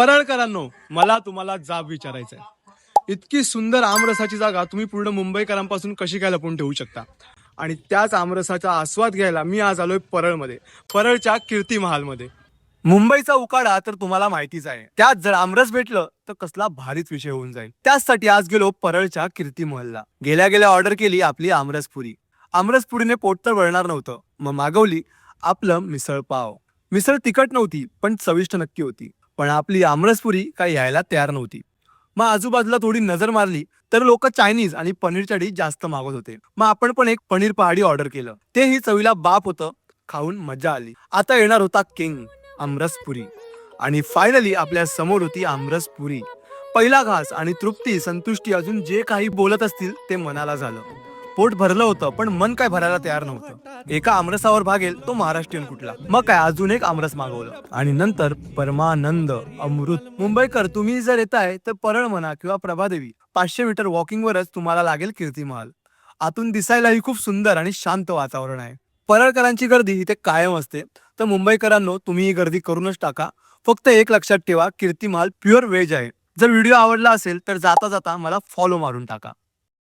परळकरांनो, मला तुम्हाला जाब विचारायचा आहे. इतकी सुंदर आमरसाची जागा तुम्ही पूर्ण मुंबईकरांपासून कशी काय लपवून ठेवू शकता? आणि त्याच आमरसाचा आस्वाद घ्यायला मी आज आलोय परळमध्ये, परळच्या कीर्ती महालमध्ये. मुंबईचा उकाडा तर तुम्हाला माहितीच आहे, त्यात जर आमरस भेटलं तर कसला भारीच विषय होऊन जाईल. त्याचसाठी आज गेलो परळच्या कीर्ती महलला. गेल्या गेल्या ऑर्डर केली आपली आमरसपुरी. आमरसपुरीने पोट तर वळणार नव्हतं, मग मागवली आपलं मिसळ पाव. मिसळ तिखट नव्हती पण चविष्ट नक्की होती. पण आपली आमरसपुरी काही यायला तयार नव्हती. मग आजूबाजूला थोडी नजर मारली तर लोक चायनीज आणि पनीरच्या डिश जास्त मागवत होते. मग आपण पण एक पनीर पहाडी ऑर्डर केलं. तेही चवीला बाप होतं. खाऊन मजा आली. आता येणार होता किंग आमरसपुरी. आणि फायनली आपल्या समोर होती आमरसपुरी. पहिला घास आणि तृप्ती, संतुष्टी, अजून जे काही बोलत असतील ते मनाला झालं. पोट भरलं होतं पण मन काय भरायला तयार नव्हतं. एका आमरसावर भागेल तो महाराष्ट्रीयन कुठला. मग काय अजून एक आमरस मागवलं आणि नंतर परमानंद अमृत. मुंबईकर तुम्ही जर येताय तर परळ म्हणा किंवा प्रभादेवी, 500 मीटर वॉकिंगवरच तुम्हाला लागेल कीर्ती महल. आतून दिसायलाही खूप सुंदर आणि शांत वातावरण आहे. परळकरांची गर्दी इथे कायम असते. तर मुंबईकरांनो, तुम्ही ही गर्दी करूनच टाका. फक्त एक लक्षात ठेवा, कीर्ती महल प्युअर व्हेज आहे. जर व्हिडिओ आवडला असेल तर जाता जाता मला फॉलो मारून टाका.